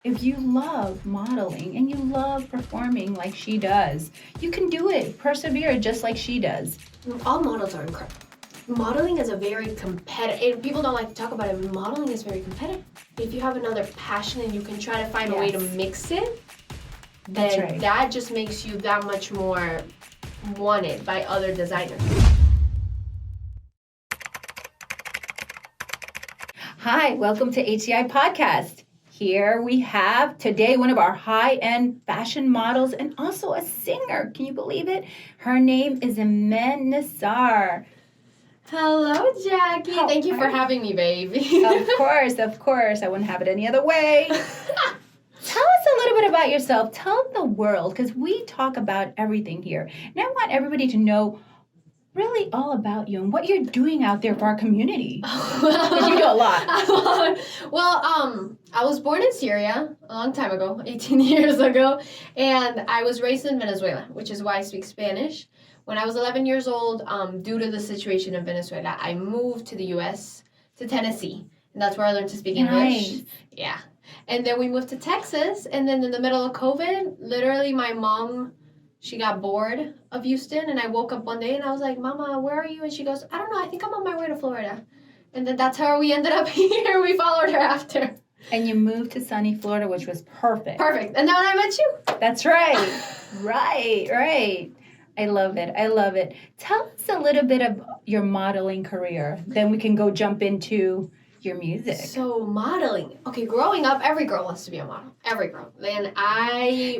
If you love modeling and you love performing like she does, you can do it. Persevere just like she does. All models are incredible. Modeling is a very competitive, people don't like to talk about it, but modeling is very competitive. If you have another passion and you can try to find a way to mix it, then that just makes you that much more wanted by other designers. Hi, welcome to HCI Podcast. Here we have today one of our high-end fashion models and also a singer. Can you believe it? Her name is Imen Nasser. Hello, Jackie. Thank you for having me, baby. Of course. I wouldn't have it any other way. Tell us a little bit about yourself. Tell the world, because we talk about everything here. And I want everybody to know really all about you and what you're doing out there for our community. Because you do a lot. Well, I was born in Syria a long time ago, 18 years ago, and I was raised in Venezuela, which is why I speak Spanish. When I was 11 years old, due to the situation in Venezuela, I moved to the U.S., to Tennessee, and that's where I learned to speak English. Yeah. And then we moved to Texas, and then in the middle of COVID, literally my mom, she got bored of Houston, and I woke up one day and I was like, Mama, where are you? And she goes, I don't know, I think I'm on my way to Florida. And then that's how we ended up here. We followed her after. And you moved to sunny Florida, which was perfect. Perfect. And then I met you. That's right. Right. I love it. Tell us a little bit of your modeling career. Then we can go jump into your music. So modeling. Okay, growing up, every girl wants to be a model. Every girl. Then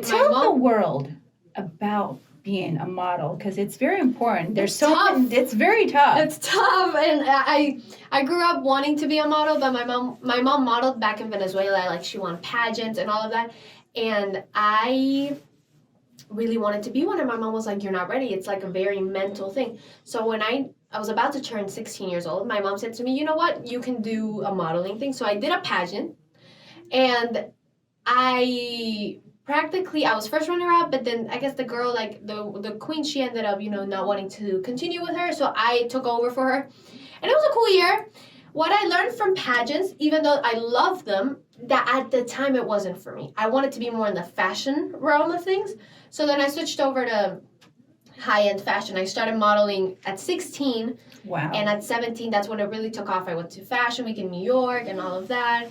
Tell the world about being a model, because it's very important. It's very tough. It's tough, and I grew up wanting to be a model, but my mom modeled back in Venezuela. Like, she won pageants and all of that, and I really wanted to be one, and my mom was like, you're not ready. It's like a very mental thing. So when I was about to turn 16 years old, my mom said to me, you know what, you can do a modeling thing. So I did a pageant, and I was first runner-up, but then I guess the girl, like the queen, she ended up, not wanting to continue with her, so I took over for her. And it was a cool year. What I learned from pageants, even though I loved them, that at the time it wasn't for me. I wanted to be more in the fashion realm of things. So then I switched over to high-end fashion. I started modeling at 16. Wow. And at 17, that's when it really took off. I went to Fashion Week in New York and all of that.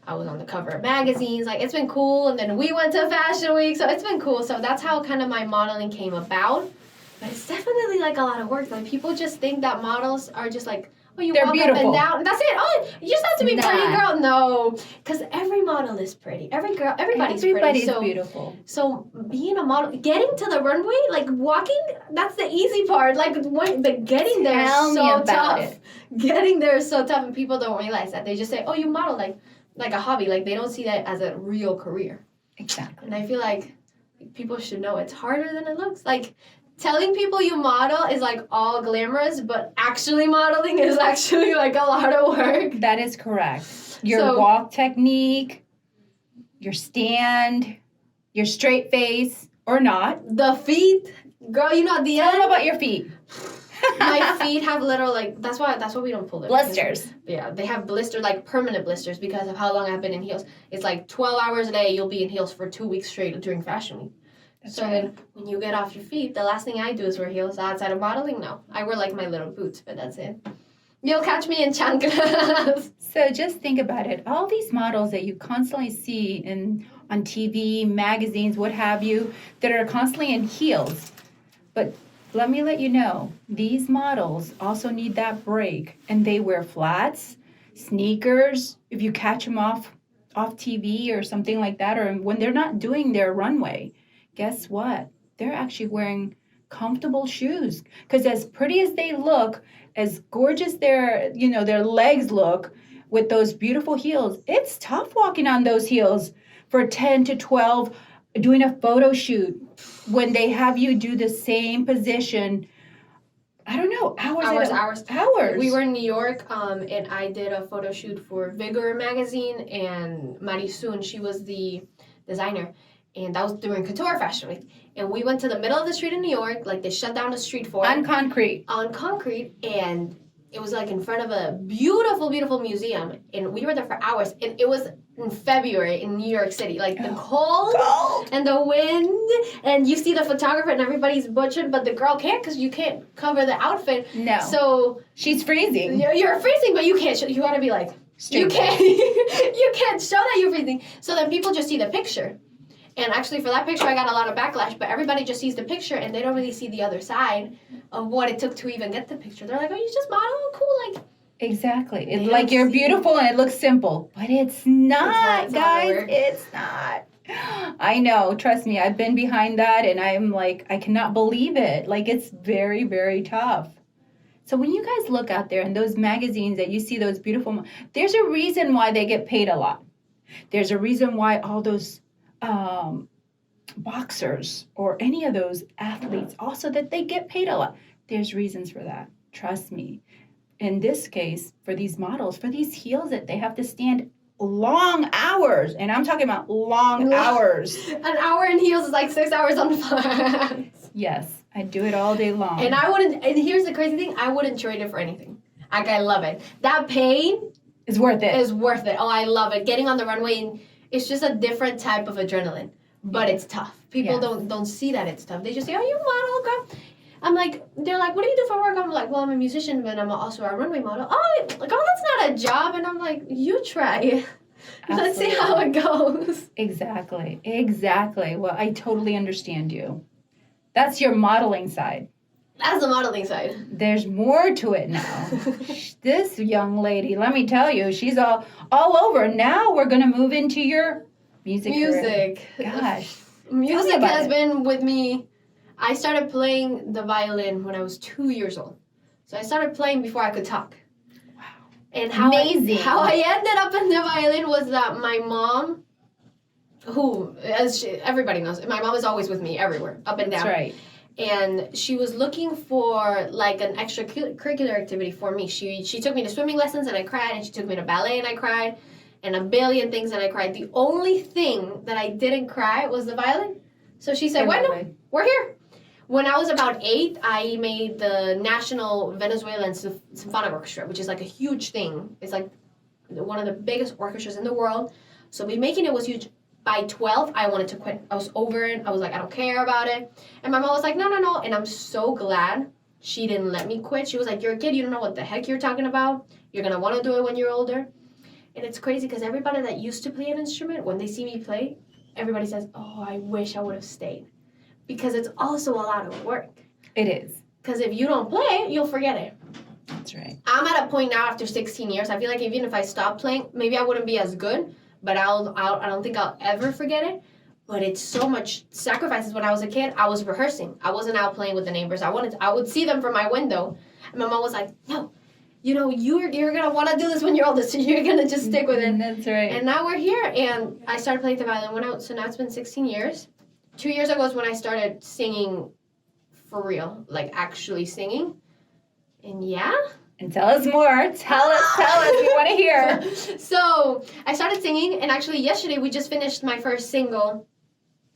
I was on the cover of magazines. Like, it's been cool. And then we went to Fashion Week. So it's been cool. So that's how kind of my modeling came about. But it's definitely like a lot of work. Like, people just think that models are just like, oh, you They're walk beautiful. up and down. That's it. Oh, you just have to be pretty, girl. No. Because every model is pretty. Everybody's pretty. So beautiful. So being a model, getting to the runway, like walking, that's the easy part. Like, getting there is so tough. Getting there is so tough, and people don't realize that. They just say, oh, you model, like a hobby. Like, they don't see that as a real career. Exactly. And I feel like people should know it's harder than it looks. Like, telling people you model is like all glamorous, but actually modeling is actually like a lot of work. That is correct. Your walk technique, your stand, your straight face or not. The feet, girl, at the end. Tell them about your feet. My feet have little, like, that's why we don't pull them. Blisters. Yeah, they have blisters, like permanent blisters, because of how long I've been in heels. It's like 12 hours a day, you'll be in heels for 2 weeks straight during Fashion Week. That's so right. When you get off your feet, the last thing I do is wear heels. Outside of modeling, no. I wear like my little boots, but that's it. You'll catch me in chanclas. So just think about it. All these models that you constantly see on TV, magazines, what have you, that are constantly in heels. But let me let you know, these models also need that break. And they wear flats, sneakers, if you catch them off TV or something like that, or when they're not doing their runway. Guess what? They're actually wearing comfortable shoes. Because as pretty as they look, as gorgeous their legs look with those beautiful heels, it's tough walking on those heels for 10 to 12, doing a photo shoot when they have you do the same position. I don't know, hours. We were in New York, and I did a photo shoot for Vigor magazine, and Marisoon, she was the designer. And that was during Couture Fashion Week. And we went to the middle of the street in New York, like they shut down the street for On concrete, and it was like in front of a beautiful, beautiful museum. And we were there for hours. And it was in February in New York City. Like the cold and the wind, and you see the photographer and everybody's butchered, but the girl can't because you can't cover the outfit. No. So she's freezing. You're freezing, but you can't. You gotta be like, you can't. You can't show that you're freezing. So then people just see the picture. And actually, for that picture, I got a lot of backlash, but everybody just sees the picture and they don't really see the other side of what it took to even get the picture. They're like, oh, you just modeled? Cool. Like, exactly. It's like you're beautiful and it looks simple, but it's not, guys. It's not. I know. Trust me. I've been behind that and I'm like, I cannot believe it. Like, it's very, very tough. So when you guys look out there in those magazines that you see those beautiful, there's a reason why they get paid a lot. There's a reason why all those boxers or any of those athletes also that they get paid a lot. There's reasons for that. Trust me. In this case, for these models, for these heels that they have to stand long hours, and I'm talking about long hours. An hour in heels is like 6 hours on flats. Yes, I do it all day long. And I wouldn't, and here's the crazy thing, I wouldn't trade it for anything. Like, I love it. That pain is worth it. Is worth it. Oh, I love it. Getting on the runway, and it's just a different type of adrenaline. But it's tough. People don't see that it's tough. They just say, oh, you model, girl. I'm like, they're like, what do you do for work? I'm like, well, I'm a musician, but I'm also a runway model. Oh, like, oh, that's not a job. And I'm like, you try. Let's see how it goes. Exactly. Well, I totally understand you. That's your modeling side. That's the modeling side. There's more to it now. This young lady, let me tell you, she's all over. Now we're going to move into your music. Career. Gosh. Music has been with me. I started playing the violin when I was 2 years old. So I started playing before I could talk. Wow. And how I ended up in the violin was that my mom, who, everybody knows, my mom is always with me everywhere, up and down. That's right. And she was looking for like an extracurricular activity for me. She took me to swimming lessons and I cried, and she took me to ballet and I cried, and a billion things and I cried. The only thing that I didn't cry was the violin. So she said, bueno, we're here. When I was about 8, I made the National Venezuelan Symphonic Orchestra, which is like a huge thing. It's like one of the biggest orchestras in the world. So me making it was huge. By 12, I wanted to quit. I was over it. I was like, I don't care about it. And my mom was like, no. And I'm so glad she didn't let me quit. She was like, you're a kid. You don't know what the heck you're talking about. You're going to want to do it when you're older. And it's crazy because everybody that used to play an instrument, when they see me play, everybody says, oh, I wish I would have stayed. Because it's also a lot of work. It is. Because if you don't play, you'll forget it. That's right. I'm at a point now after 16 years. I feel like even if I stopped playing, maybe I wouldn't be as good. But I don't think I'll ever forget it. But it's so much sacrifices. When I was a kid, I was rehearsing. I wasn't out playing with the neighbors. I would see them from my window. And my mom was like, no, you're going to want to do this when you're older, so you're going to just stick with it. That's right. And now we're here. And I started playing the violin so now it's been 16 years. 2 years ago is when I started singing for real, like actually singing. And yeah. And tell us more. Tell us. We want to hear. So I started singing, and actually yesterday we just finished my first single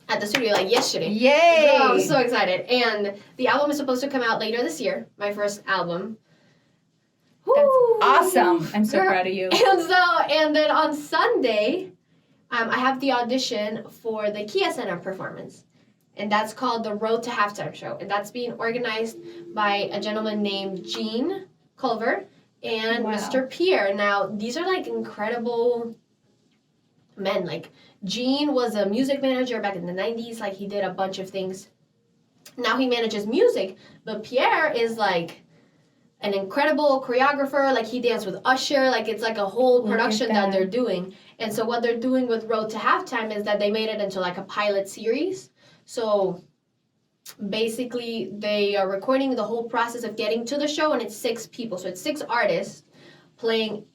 at the studio, like yesterday. Yay! So I was so excited. And the album is supposed to come out later this year, my first album. That's awesome. I'm so proud of you. And then on Sunday, I have the audition for the Kia Center performance. And that's called the Road to Halftime Show. And that's being organized by a gentleman named Gene Culver and Mr. Pierre. Now, these are like incredible men. Like, Gene was a music manager back in the 90s. Like, he did a bunch of things. Now he manages music. But Pierre is like an incredible choreographer. Like, he danced with Usher. Like, it's like a whole production that they're doing. And so what they're doing with Road to Halftime is that they made it into like a pilot series. So basically, they are recording the whole process of getting to the show, and it's 6 people. So it's 6 artists playing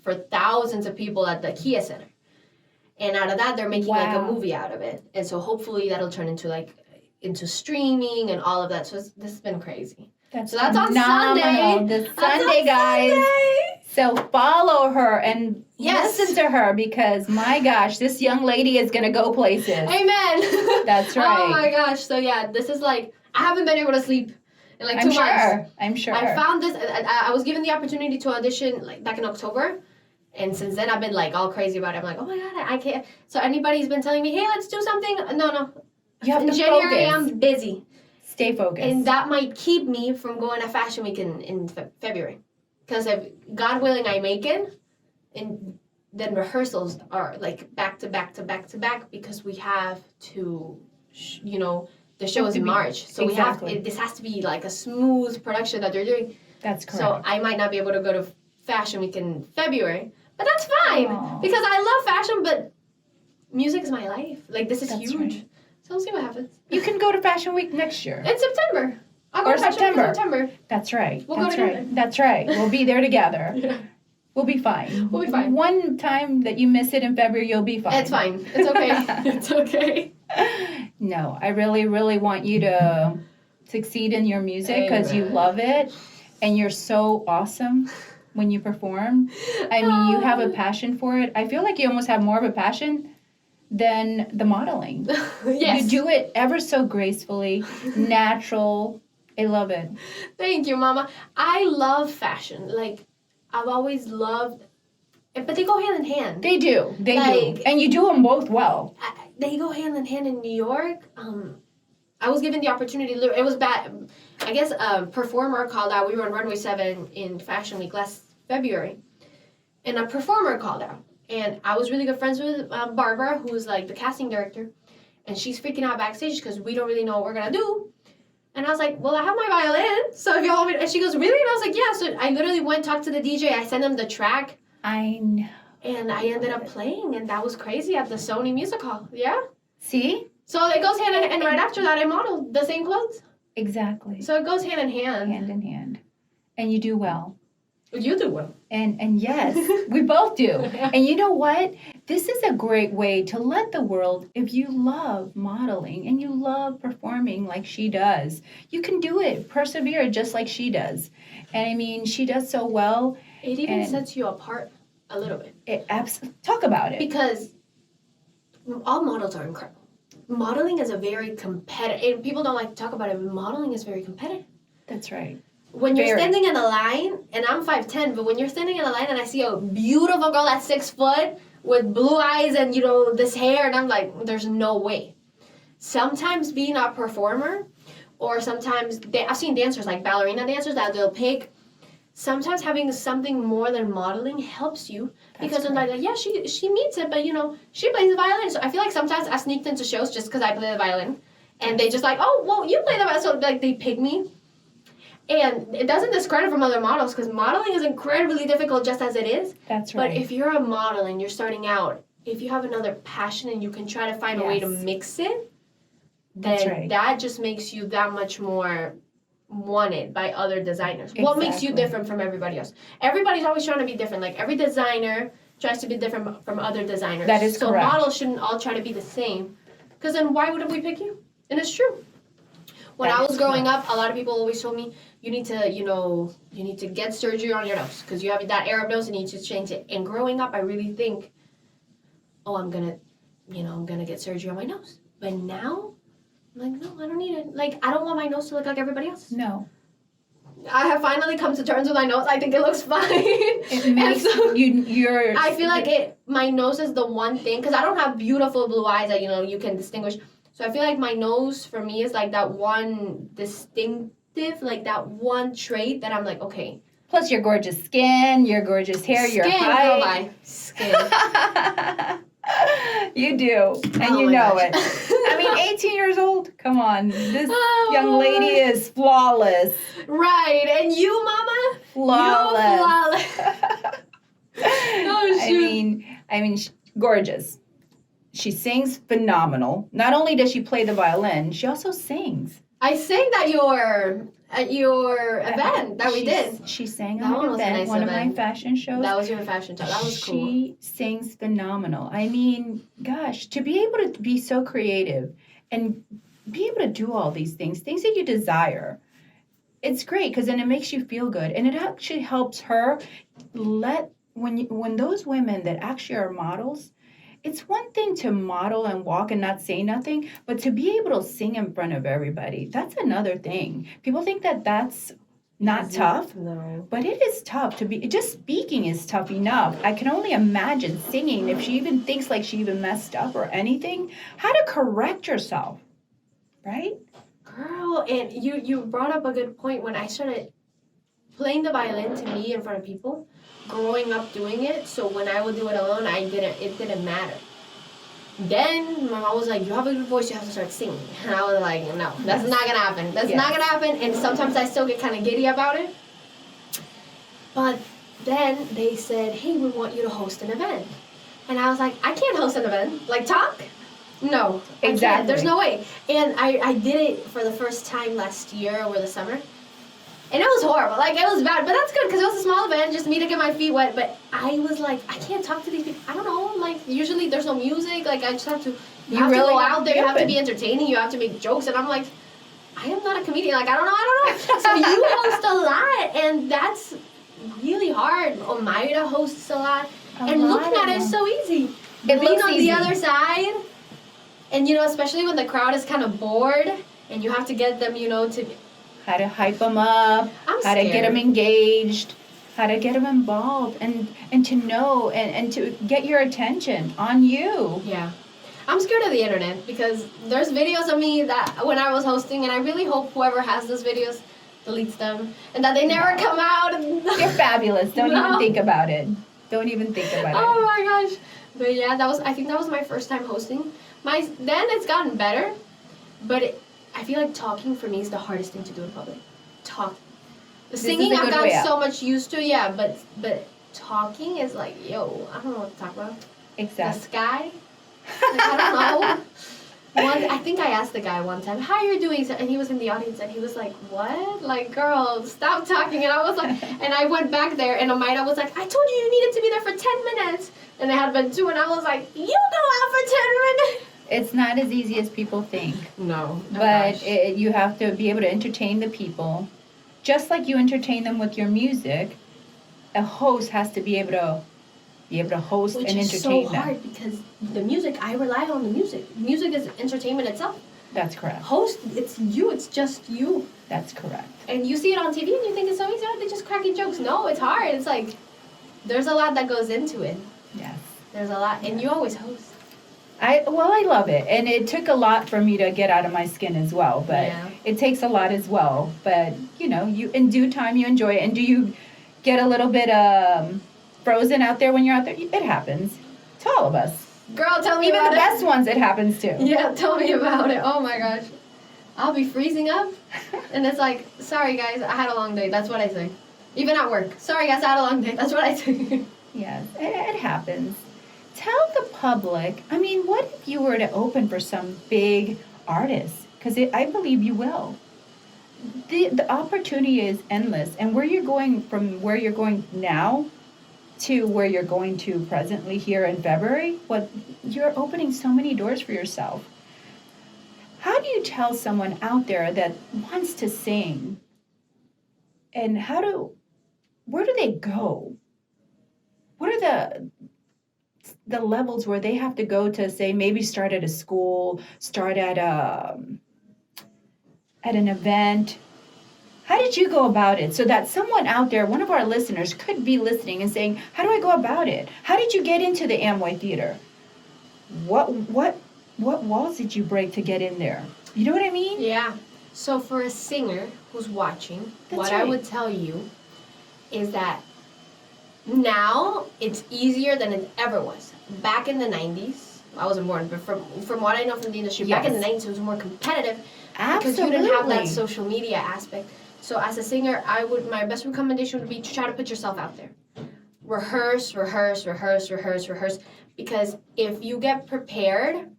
for thousands of people at the Kia Center. And out of that, they're making like a movie out of it. And so hopefully that'll turn into streaming and all of that. So this has been crazy. That's on Sunday. This Sunday, guys. Sunday. So follow her and listen to her, because my gosh, this young lady is gonna go places. Amen. That's right. Oh my gosh. So yeah, this is like, I haven't been able to sleep in like 2 months. I'm sure. I found this. I was given the opportunity to audition like back in October, And since then, I've been like all crazy about it. I'm like, oh my God, I can't. So anybody's been telling me, hey, let's do something. No. You have In to January, focus. I'm busy. Stay focused. And that might keep me from going to Fashion Week in February. Because if, God willing, I make it, and then rehearsals are like back to back to back to back because we have to, the show is in March. So exactly. this has to be like a smooth production that they're doing. That's correct. So I might not be able to go to Fashion Week in February. But that's fine. Aww. Because I love fashion, but music is my life. Like, this is That's huge. Right. So we'll see what happens. You can go to Fashion Week next year. In September. I'll go Or to Fashion Week in September. September. That's right. We'll That's go right. together. That's right. We'll be there together. Yeah. We'll be fine. We'll be fine. One time that you miss it in February, you'll be fine. It's fine. It's okay. It's okay. No, I really, really want you to succeed in your music because you love it and you're so awesome when you perform. I mean, you have a passion for it. I feel like you almost have more of a passion than the modeling. Yes. You do it ever so gracefully, natural. I love it. Thank you, Mama. I love fashion. Like, I've always loved, but they go hand in hand. They do. They do. And you do them both well. They go hand in hand in New York. I was given the opportunity. It was bad. I guess a performer called out. We were on Runway 7 in Fashion Week last February. And a performer called out. And I was really good friends with Barbara, who's like the casting director. And she's freaking out backstage because we don't really know what we're going to do. And I was like, well, I have my violin. So if y'all want me to... And she goes, really? And I was like, yeah. So I literally went talked to the DJ. I sent him the track. I know. And I ended up playing. And that was crazy at the Sony Music Hall. Yeah. See? So it goes hand in hand. And right after that, I modeled the same clothes. Exactly. So it goes hand in hand. Hand in hand. And you do well. You do well. And yes, we both do. And you know what? This is a great way to let the world, if you love modeling and you love performing like she does, you can do it. Persevere just like she does. And I mean, she does so well. It even sets you apart a little bit. Talk about it. Because all models are incredible. Modeling is a very competitive, and people don't like to talk about it, but modeling is very competitive. That's right. When you're standing in a line, and I'm 5'10", but when you're standing in a line and I see a beautiful girl that's 6 foot with blue eyes and, this hair, and I'm like, there's no way. Sometimes being a performer, or sometimes, I've seen dancers, like ballerina dancers, that they'll pick. Sometimes having something more than modeling helps you. Because they're like, yeah, she meets it, but, she plays the violin. So I feel like sometimes I sneaked into shows just because I play the violin. And they just like, oh, well, you play the violin. So, like, they pick me. And it doesn't discredit from other models because modeling is incredibly difficult just as it is. That's right. But if you're a model and you're starting out, if you have another passion and you can try to find a way to mix it, then that just makes you that much more wanted by other designers. Exactly. What makes you different from everybody else? Everybody's always trying to be different. Like every designer tries to be different from other designers. That is correct. So models shouldn't all try to be the same. Because then why wouldn't we pick you? And it's true. When I was growing up, a lot of people always told me, you need to get surgery on your nose because you have that Arab nose and you need to change it. And growing up, I really think, I'm gonna get surgery on my nose. But now, I'm like, no, I don't need it. Like, I don't want my nose to look like everybody else. No. I have finally come to terms with my nose. I think it looks fine. It makes you're... I feel like my nose is the one thing, because I don't have beautiful blue eyes that, you can distinguish. So I feel like my nose, for me, is like that one distinctive, like that one trait that I'm like, okay. Plus your gorgeous skin, your gorgeous hair, your height. Skin. You do, and you know it. I mean, 18 years old? Come on. This young lady is flawless. Right, and you, Mama? Flawless. Oh, shoot. I mean, gorgeous. She sings phenomenal. Not only does she play the violin, she also sings. I sang at your event that we did. She sang on an event, one of my fashion shows. That was your fashion show. That was cool. She sings phenomenal. I mean, gosh, to be able to be so creative and be able to do all these things that you desire, it's great because then it makes you feel good. And it actually helps her when those women that actually are models, it's one thing to model and walk and not say nothing, but to be able to sing in front of everybody, that's another thing. People think that that's not tough? No. But it is tough to be, just speaking is tough enough. I can only imagine singing, if she even thinks like she even messed up or anything, how to correct yourself, right? Girl, and you brought up a good point. When I started playing the violin to me in front of people, growing up doing it, so when I would do it alone, it didn't matter. Then my mom was like, you have a good voice, you have to start singing. And I was like, no, that's not gonna happen. That's not gonna happen. And sometimes I still get kind of giddy about it. But then they said, hey, we want you to host an event. And I was like, I can't host an event. Like, talk? No. Exactly. There's no way. And I did it for the first time last year over the summer. And it was horrible. Like, it was bad. But that's good because it was a small event, just me to get my feet wet. But I was like, I can't talk to these people. I don't know. Like, usually there's no music. Like, I just have to, you have to go out there. You have to be entertaining. You have to make jokes. And I'm like, I am not a comedian. Like, I don't know. So you host a lot. And that's really hard. Omaira hosts a lot. And looking at it is so easy. It Being looks on easy. the other side. And, especially when the crowd is kind of bored. And you have to get them, to... How to hype them up, how to get them engaged, how to get them involved, and to know and to get your attention on you. Yeah. I'm scared of the internet because there's videos of me that when I was hosting, and I really hope whoever has those videos deletes them and that they never come out. You're fabulous. Don't even think about it. Don't even think about it. Oh my gosh. But yeah, I think that was my first time hosting. Then it's gotten better, but I feel like talking for me is the hardest thing to do in public. Talking. The singing I've gotten so much used to, yeah, but talking is like, yo, I don't know what to talk about. Exactly. The sky? Like, I don't know. I think I asked the guy one time, how are you doing? And he was in the audience and he was like, what? Like, girl, stop talking. And I was like, and I went back there and Omaira was like, I told you needed to be there for 10 minutes. And it had been 2 and I was like, you go out for 10 minutes. It's not as easy as people think. No. But you have to be able to entertain the people. Just like you entertain them with your music, a host has to be able to host and entertain them. Which is so hard because the music, I rely on the music. Music is entertainment itself. That's correct. Host, it's you. It's just you. That's correct. And you see it on TV and you think it's so easy. Oh, they're just cracking jokes. No, it's hard. It's like, there's a lot that goes into it. Yes. There's a lot. And you always host. I love it, and it took a lot for me to get out of my skin as well, but it takes a lot as well, but you in due time you enjoy it. And do you get a little bit frozen out there when you're out there? It happens to all of us. Girl, tell me even about the best ones, it happens to. Yeah, tell me about it. Oh my gosh, I'll be freezing up and it's like, sorry guys, I had a long day. That's what I say. Even at work, sorry guys, I had a long day. That's what I say. Yes, it happens. Tell the public, what if you were to open for some big artists? Because I believe you will. The opportunity is endless. And where you're going from where you're going now to where you're going to presently here in February, you're opening so many doors for yourself. How do you tell someone out there that wants to sing? And where do they go? What are the levels where they have to go to, say, maybe start at a school, start at an event? How did you go about it so that someone out there, one of our listeners, could be listening and saying, how do I go about it? How did you get into the Amway Theater? What walls did you break to get in there? You know what I mean? Yeah. So for a singer who's watching, I would tell you is that now it's easier than it ever was. Back in the 90s, I wasn't born, but from what I know from the industry, back in the 90s it was more competitive. Absolutely. Because you didn't have that social media aspect. So as a singer, my best recommendation would be to try to put yourself out there. Rehearse. Because if you get prepared,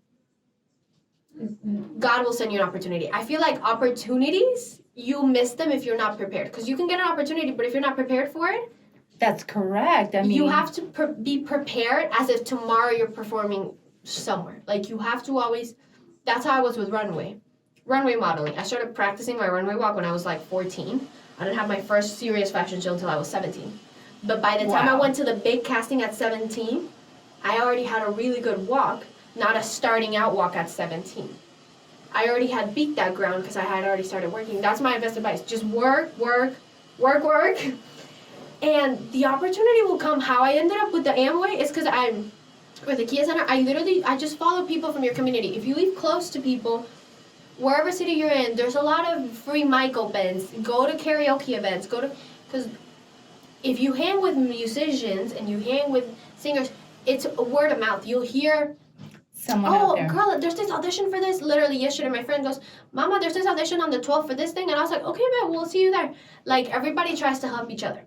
God will send you an opportunity. I feel like opportunities, you miss them if you're not prepared. Because you can get an opportunity, but if you're not prepared for it, that's correct. You have to be prepared as if tomorrow you're performing somewhere. Like, you have to always... That's how I was with runway modeling. I started practicing my runway walk when I was like 14. I didn't have my first serious fashion show until I was 17. But by the time I went to the big casting at 17, I already had a really good walk, not a starting out walk at 17. I already had beat that ground because I had already started working. That's my best advice. Just work, work, work. And the opportunity will come. How I ended up with the Amway is because with the Kia Center, I just follow people from your community. If you live close to people, wherever city you're in, there's a lot of free mic opens. Go to karaoke events. Because if you hang with musicians and you hang with singers, it's word of mouth. You'll hear, Someone out there. Girl, there's this audition for this. Literally yesterday, my friend goes, Mama, there's this audition on the 12th for this thing. And I was like, okay, man, we'll see you there. Like, everybody tries to help each other.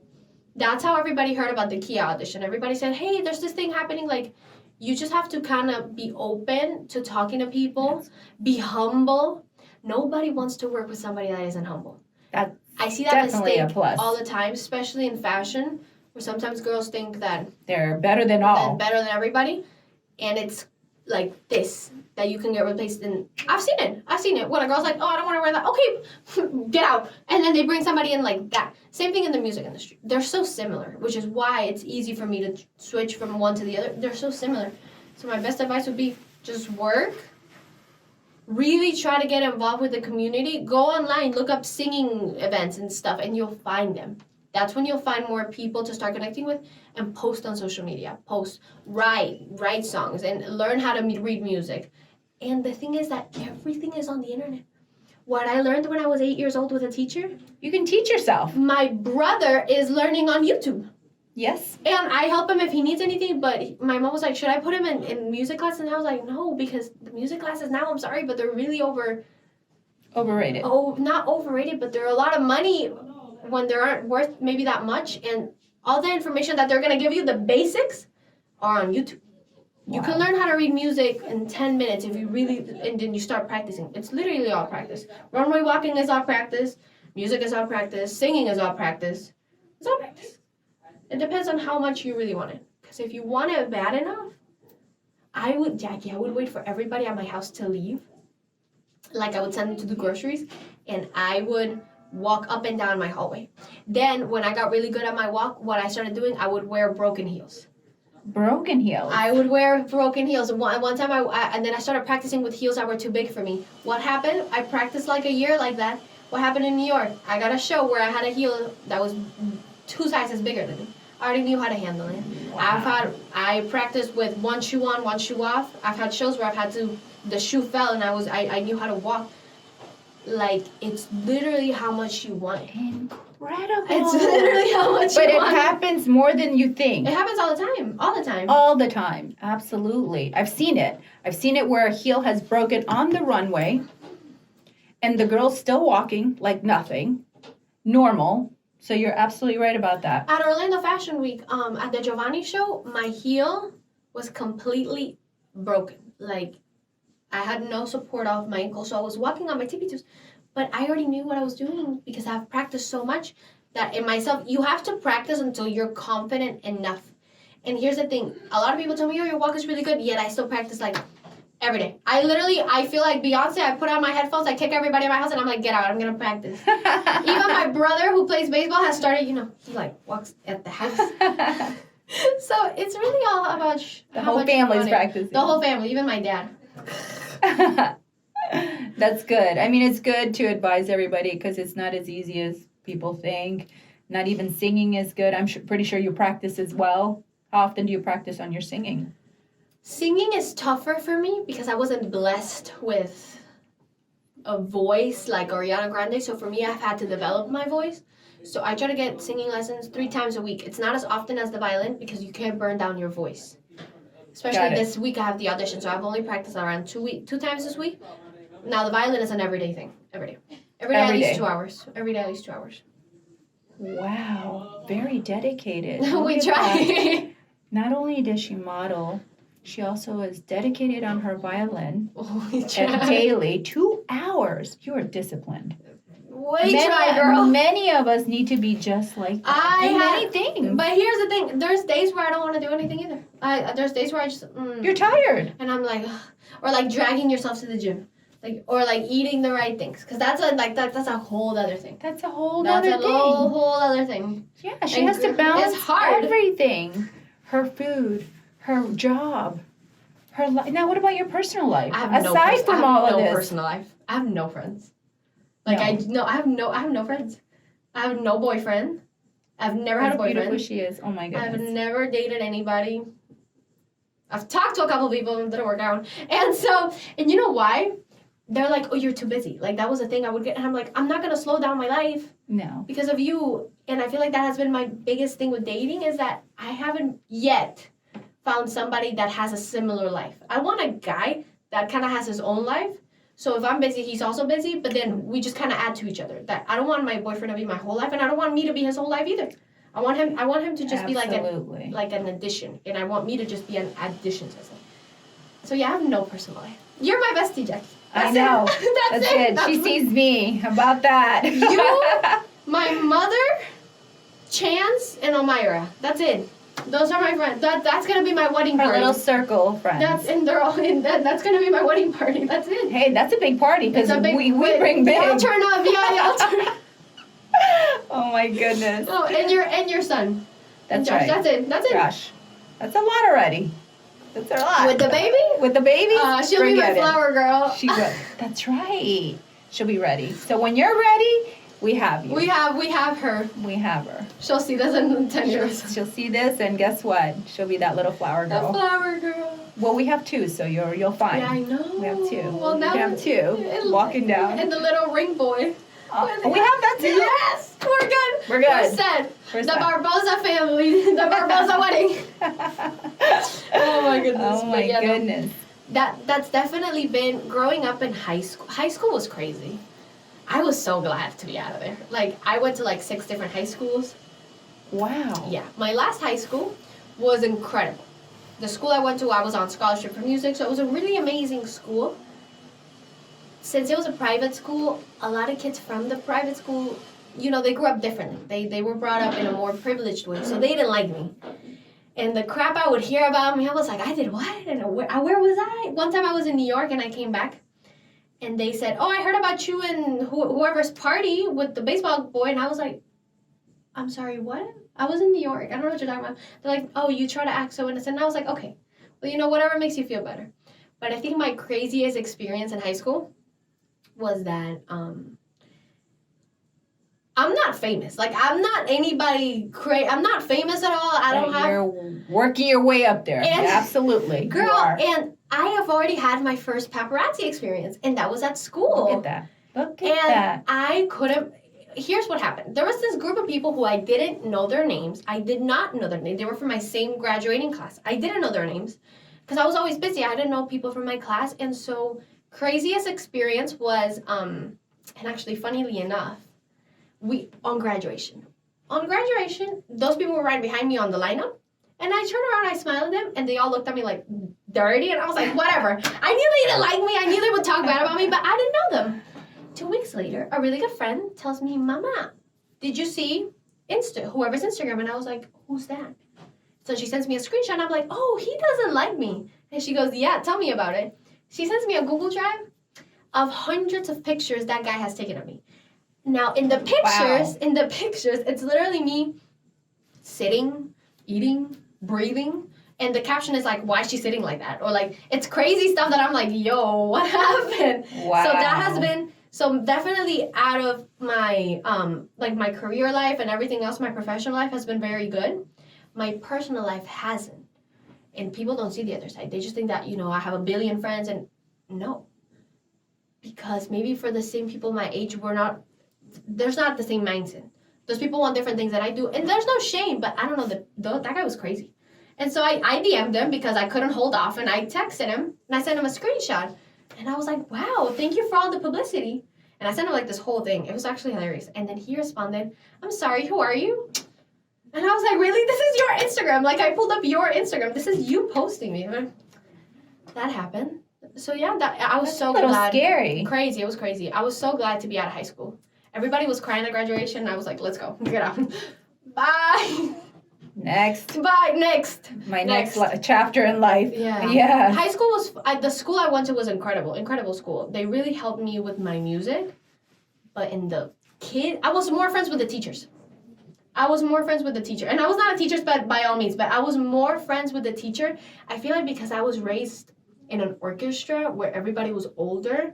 That's how everybody heard about the Kia audition. Everybody said, hey, there's this thing happening. Like, you just have to kind of be open to talking to people. Yes. Be humble. Nobody wants to work with somebody that isn't humble. I see that mistake all the time, especially in fashion, where sometimes girls think that they're better than all. Better than everybody. And it's like this, that you can get replaced. And I've seen it. When a girl's like, oh, I don't want to wear that. Okay, get out. And then they bring somebody in like that. Same thing in the music industry. They're so similar, which is why it's easy for me to switch from one to the other. They're so similar. So my best advice would be just work. Really try to get involved with the community. Go online, look up singing events and stuff, and you'll find them. That's when you'll find more people to start connecting with, and post on social media. Write songs, and learn how to read music. And the thing is that everything is on the internet. What I learned when I was 8 years old with a teacher. You can teach yourself. My brother is learning on YouTube. Yes. And I help him if he needs anything, but my mom was like, should I put him in music class? And I was like, no, because the music classes now, I'm sorry, but they're really overrated. Oh, not overrated, but they're a lot of money when they aren't worth maybe that much. And all the information that they're going to give you, the basics, are on YouTube. Wow. You can learn how to read music in 10 minutes if you really, and then you start practicing. It's literally all practice. Runway walking is all practice. Music is all practice. Singing is all practice. It's all practice. It depends on how much you really want it. Because if you want it bad enough, I would wait for everybody at my house to leave. Like, I would send them to the groceries, and I would walk up and down my hallway. Then, when I got really good at my walk, what I started doing, I would wear broken heels. Broken heels? I would wear broken heels. One time, and then I started practicing with heels that were too big for me. What happened? I practiced like a year like that. What happened in New York? I got a show where I had a heel that was 2 sizes bigger than me. I already knew how to handle it. Wow. I practiced with one shoe on, one shoe off. I've had shows where the shoe fell and I knew how to walk. Like, it's literally how much you want it. Incredible. It's literally how much you want it. But it happens more than you think. It happens all the time. All the time. All the time. Absolutely. I've seen it. I've seen it where a heel has broken on the runway and the girl's still walking like nothing. Normal. So you're absolutely right about that. At Orlando Fashion Week, at the Giovanni show, my heel was completely broken. Like, I had no support off my ankle, so I was walking on my tippy toes. But I already knew what I was doing because I've practiced so much that in myself, you have to practice until you're confident enough. And here's the thing. A lot of people tell me, oh, your walk is really good, yet I still practice like every day. I feel like Beyonce. I put on my headphones, I kick everybody in my house, and I'm like, get out, I'm going to practice. Even my brother who plays baseball has started, he like walks at the house. So it's really all about the whole family's practicing. The whole family, even my dad. That's good. I mean, it's good to advise everybody because it's not as easy as people think. Not even singing is good. I'm pretty sure you practice as well. How often do you practice on your singing? Singing is tougher for me because I wasn't blessed with a voice like Ariana Grande. So for me, I've had to develop my voice. So I try to get singing lessons 3 times a week. It's not as often as the violin because you can't burn down your voice. Especially this week I have the audition, so I've only practiced around 2 times this week. Now the violin is an everyday thing. Every day at least 2 hours. Every day at least 2 hours. Wow. Very dedicated. We try. Not only does she model, she also is dedicated on her violin and daily 2 hours. You are disciplined. Many of us need to be just like that. Many things. But here's the thing. There's days where I don't want to do anything either. There's days where I just... You're tired. And I'm like... Or like dragging yourself to the gym. Or like eating the right things. Because that's a whole other thing. That's a whole other thing. That's a whole other thing. Yeah, she has to balance everything. Her food, her job, her life. Now, what about your personal life? Aside from all of this, personal life. I have no friends. I have no friends. I have no boyfriend. I've never had a boyfriend. Beautiful she is. Oh my goodness. I've never dated anybody. I've talked to a couple people and it didn't work out. And you know why? They're like, oh, you're too busy. Like, that was a thing I would get. And I'm like, I'm not going to slow down my life. No. Because of you. And I feel like that has been my biggest thing with dating is that I haven't yet found somebody that has a similar life. I want a guy that kind of has his own life. So if I'm busy, he's also busy, but then we just kind of add to each other. That I don't want my boyfriend to be my whole life, and I don't want me to be his whole life either. I want him to just be like an addition, and I want me to just be an addition to something. So yeah, I have no personal life. You're my bestie, Jackie. I know. That's it. She sees me about that. You, my mother, Chance, and Elmira. That's it. Those are my friends. That's gonna be my wedding party. Our little circle of friends. They're all in. That's gonna be my wedding party. That's it. Hey, that's a big party because we bring big. Y'all turn up, y'all turn up. Oh my goodness. Oh, and your son. That's Josh, right. That's it. Josh. That's a lot already. That's a lot. With the baby? With the baby? She'll be my flower girl. She will. That's right. She'll be ready. So when you're ready, we have you. We have her. We have her. She'll see this in 10 years. She'll see this, and guess what? She'll be that little flower girl. The flower girl. Well, we have two, so you'll find. Yeah, I know. We have two. Well, now we have two walking down. And the little ring boy. We have that too. Yes, we're good. We're good. We're set. The Barbosa family. The Barbosa wedding. Oh my goodness. Oh my goodness. That's definitely been growing up in high school. High school was crazy. I was so glad to be out of there. Like, I went to like 6 different high schools. Wow. Yeah. My last high school was incredible. The school I went to, I was on scholarship for music, so it was a really amazing school. Since it was a private school, a lot of kids from the private school, they grew up differently. They were brought up in a more privileged way, so they didn't like me. And the crap I would hear about me, I was like, I did what? And where was I? One time I was in New York and I came back. And they said, oh, I heard about you and whoever's party with the baseball boy. And I was like, I'm sorry, what? I was in New York. I don't know what you're talking about. They're like, oh, you try to act so innocent. And I was like, okay. Well, whatever makes you feel better. But I think my craziest experience in high school was that I'm not famous. Like, I'm not anybody crazy. I'm not famous at all. I don't have... You're working your way up there. And, absolutely. Girl, and I have already had my first paparazzi experience, and that was at school. Look at that. I couldn't... Here's what happened. There was this group of people who I didn't know their names. I did not know their names. They were from my same graduating class. I didn't know their names because I was always busy. I didn't know people from my class. And so, craziest experience was, and actually, funnily enough, on graduation, those people were right behind me on the lineup. And I turned around, I smiled at them, and they all looked at me like dirty. And I was like, whatever. I knew they didn't like me. I knew they would talk bad about me, but I didn't know them. 2 weeks later, a really good friend tells me, Mama, did you see whoever's Instagram? And I was like, who's that? So she sends me a screenshot, and I'm like, oh, he doesn't like me. And she goes, yeah, tell me about it. She sends me a Google Drive of hundreds of pictures that guy has taken of me. Now, in the pictures, it's literally me sitting, eating, breathing, and the caption is like, why is she sitting like that? Or like, it's crazy stuff that I'm like, yo, what happened? Wow. So that has been, definitely out of my, my career life and everything else, my professional life has been very good. My personal life hasn't. And people don't see the other side. They just think that, I have a billion friends, and no. Because maybe for the same people my age, there's not the same mindset. Those people want different things that I do. And there's no shame, but I don't know, that guy was crazy. And so I DM'd him because I couldn't hold off, and I texted him, and I sent him a screenshot. And I was like, wow, thank you for all the publicity. And I sent him like this whole thing. It was actually hilarious. And then he responded, I'm sorry, who are you? And I was like, really? This is your Instagram. Like, I pulled up your Instagram. This is you posting me. That happened. So yeah, I was so glad. That's a little scary. Crazy. It was crazy. I was so glad to be out of high school. Everybody was crying at graduation. I was like, let's go. Get out. Bye. Next. Bye. Next. My next chapter in life. Yeah. High school was, the school I went to was incredible. Incredible school. They really helped me with my music. But I was more friends with the teachers. And I was not a teacher, but by all means, but I was more friends with the teacher. I feel like because I was raised in an orchestra where everybody was older.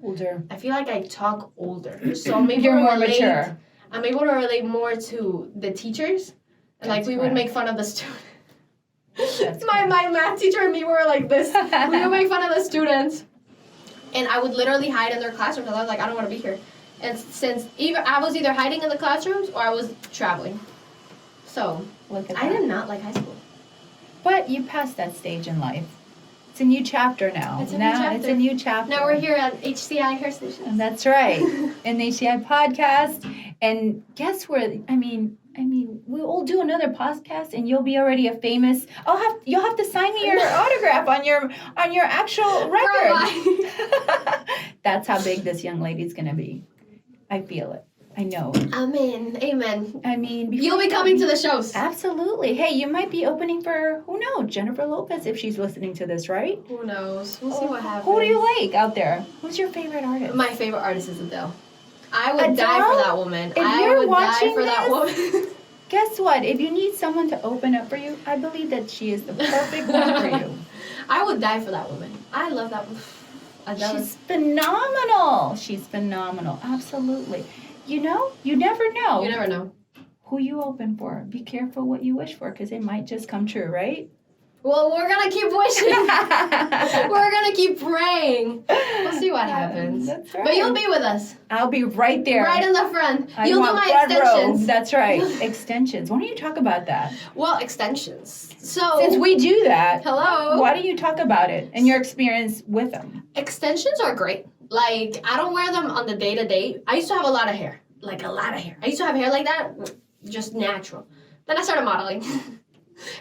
I feel like I talk older. So maybe you're more mature. I'm able to relate more to the teachers. And like, we would make fun of the students. My math teacher and me were like this. We would make fun of the students. And I would literally hide in their classrooms. I was like, I don't want to be here. And since I was either hiding in the classrooms or I was traveling. So, I did not like high school. But you passed that stage in life. It's a new chapter now. It's a new chapter. Now we're here at HCI Hair Solutions. And that's right. In the HCI podcast. And guess where? I mean, we'll do another podcast, and you'll be already a famous. You'll have to sign me your autograph on your actual record. That's how big this young lady's gonna be. I feel it. I know it. Amen. I mean, you'll be coming to the shows. Absolutely. Hey, you might be opening for, who knows, Jennifer Lopez if she's listening to this, right? Who knows? We'll see what happens. Who do you like out there? Who's your favorite artist? My favorite artist is Adele. I would die for that woman. That woman. Guess what? If you need someone to open up for you, I believe that she is the perfect one for you. I would die for that woman. I love that woman. Adele. She's phenomenal. Absolutely. You know, you never know. You never know. Who you open for. Be careful what you wish for, because it might just come true, right? Well, we're going to keep wishing. We're going to keep praying. We'll see what happens. That's right. But you'll be with us. I'll be right there. Right in the front. You'll do my extensions. That's right. Extensions. Why don't you talk about that? Well, extensions. So since we do that, hello. Why don't you talk about it and your experience with them? Extensions are great. Like, I don't wear them on the day-to-day. I used to have a lot of hair. Like, a lot of hair. I used to have hair like that, just natural. Then I started modeling.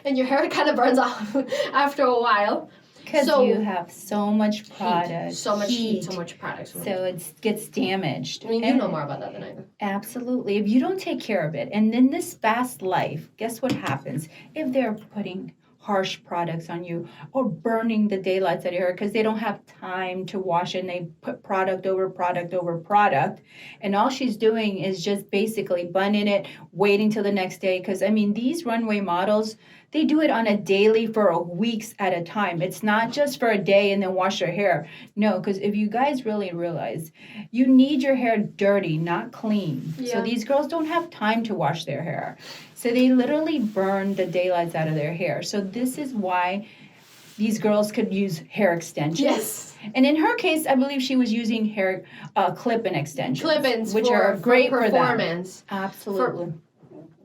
And your hair kind of burns off after a while. Because you have so much product. So much heat, so much product. So it gets damaged. I mean, you know more about that than I do. Absolutely. If you don't take care of it, and in this fast life, guess what happens? If they're putting harsh products on you or burning the daylights out of your hair because they don't have time to wash it and they put product over product over product, and all she's doing is just basically bunning it, waiting till the next day. Because I mean, these runway models, they do it on a daily for weeks at a time. It's not just for a day and then wash your hair. No, because if you guys really realize, you need your hair dirty, not clean. Yeah. So these girls don't have time to wash their hair. So they literally burn the daylights out of their hair. So this is why these girls could use hair extensions. Yes. And in her case, I believe she was using hair clip-in extensions. Clip-ins, which are great for performance. Absolutely.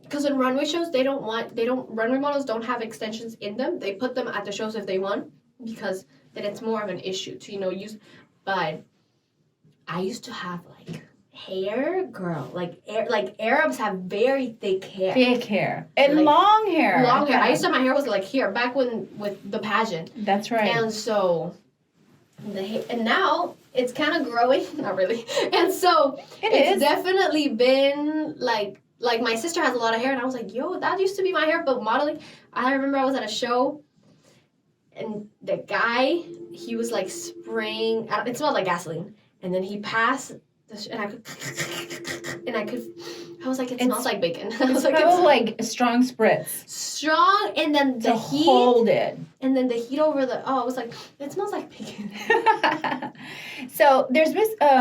Because in runway shows, runway models don't have extensions in them. They put them at the shows if they want, because then it's more of an issue to, use. But I used to have, hair, girl. Arabs have very thick hair. Thick hair. And long hair. Long hair. I used to have my hair was here, back with the pageant. That's right. And so, and now it's kind of growing. Not really. And so, it's definitely been, like my sister has a lot of hair, and I was like, yo, that used to be my hair, but modeling. I remember I was at a show, and the guy, he was spraying, it smelled like gasoline, and then he passed, and I was like, it smells like bacon. I was like a strong spritz. Strong, and then the heat. Hold it. And then the heat over I was like, it smells like bacon. So there's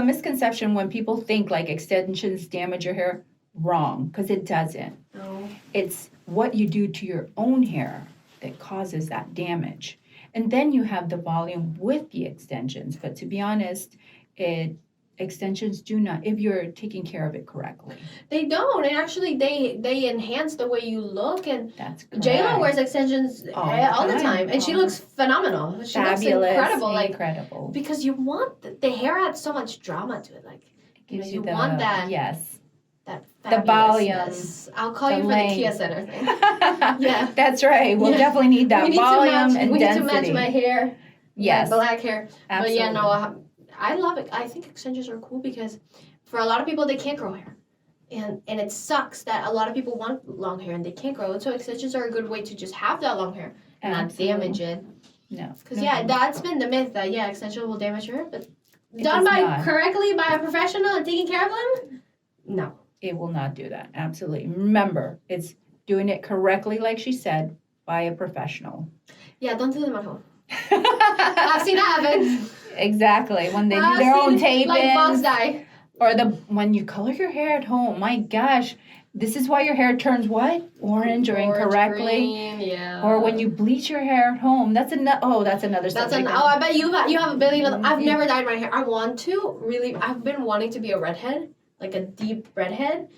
misconception when people think extensions damage your hair. Wrong, because it doesn't. No. It's what you do to your own hair that causes that damage. And then you have the volume with the extensions. But to be honest, extensions do not, if you're taking care of it correctly. They don't. And actually, they enhance the way you look. And that's correct. J-Lo wears extensions all the time. And she looks phenomenal. She fabulous, looks incredible. Incredible. Because you want, the hair adds so much drama to it. You want that. Yes. The volume. I'll call you for the Kia Center thing. Yeah. That's right. We'll definitely need that volume and density. We need to match my hair. Yes. My black hair. Absolutely. But yeah, no, I love it. I think extensions are cool because for a lot of people, they can't grow hair. And it sucks that a lot of people want long hair and they can't grow it. So extensions are a good way to just have that long hair and not damage it. No. Because, that's been the myth that, extensions will damage your hair. But done correctly by a professional and taking care of them, no. It will not do that. Absolutely. Remember, it's doing it correctly, like she said, by a professional. Yeah, don't do them at home. I've seen it happen. Exactly. When they do their own taping. Like box dye. Or when you color your hair at home, my gosh, this is why your hair turns what? Orange or incorrectly. Green, yeah. Or when you bleach your hair at home. That's another subject. I bet you have a billion. I've never dyed my hair. I want to, really. I've been wanting to be a redhead, like a deep redhead.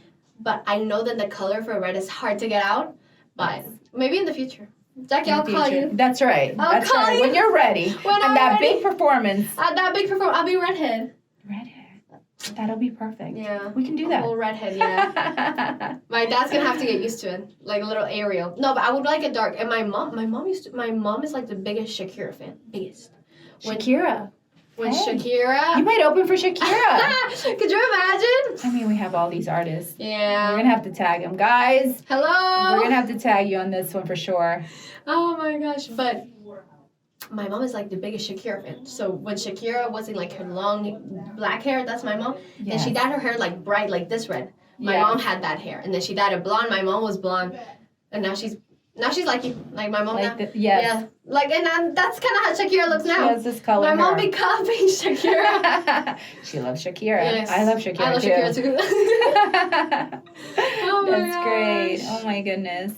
But I know that the color for red is hard to get out. But maybe in the future. Jackie, I'll call you. That's right. I'll call you. When you're ready. When that big performance. At that big performance, I'll be redhead. Redhead. That'll be perfect. Yeah. We can do that. A whole redhead, yeah. My dad's gonna have to get used to it. Like a little Ariel. No, but I would like it dark. And my mom is like the biggest Shakira fan. Biggest. Shakira. Shakira. You might open for Shakira. Could you imagine? I mean, we have all these artists. Yeah. We're going to have to tag them. Guys. Hello. We're going to have to tag you on this one for sure. Oh my gosh. But my mom is like the biggest Shakira fan. So when Shakira was in like her long black hair, that's my mom. Yes. And she dyed her hair like bright, like this red. My mom had that hair. And then she dyed it blonde. My mom was blonde. And now she's like you. Like my mom now. Yes. Yeah. Like, and that's kind of how Shakira looks now. She has this color. My mom be copying Shakira. She loves Shakira. Yes. I love Shakira I love Shakira too. Oh my That's gosh. great. Oh my goodness.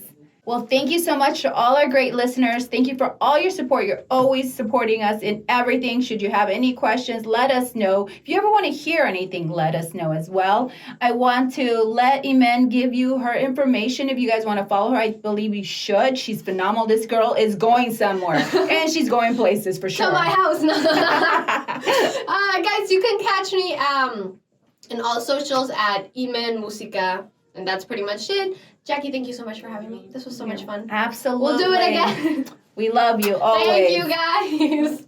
Well, thank you so much to all our great listeners. Thank you for all your support. You're always supporting us in everything. Should you have any questions, let us know. If you ever want to hear anything, let us know as well. I want to let Imen give you her information. If you guys want to follow her, I believe you should. She's phenomenal. This girl is going somewhere. And she's going places for sure. To my house. No. Guys, you can catch me in all socials at Imen Musica. And that's pretty much it. Jackie, thank you so much for having me. This was so much fun. Absolutely. We'll do it again. We love you always. Thank you, guys.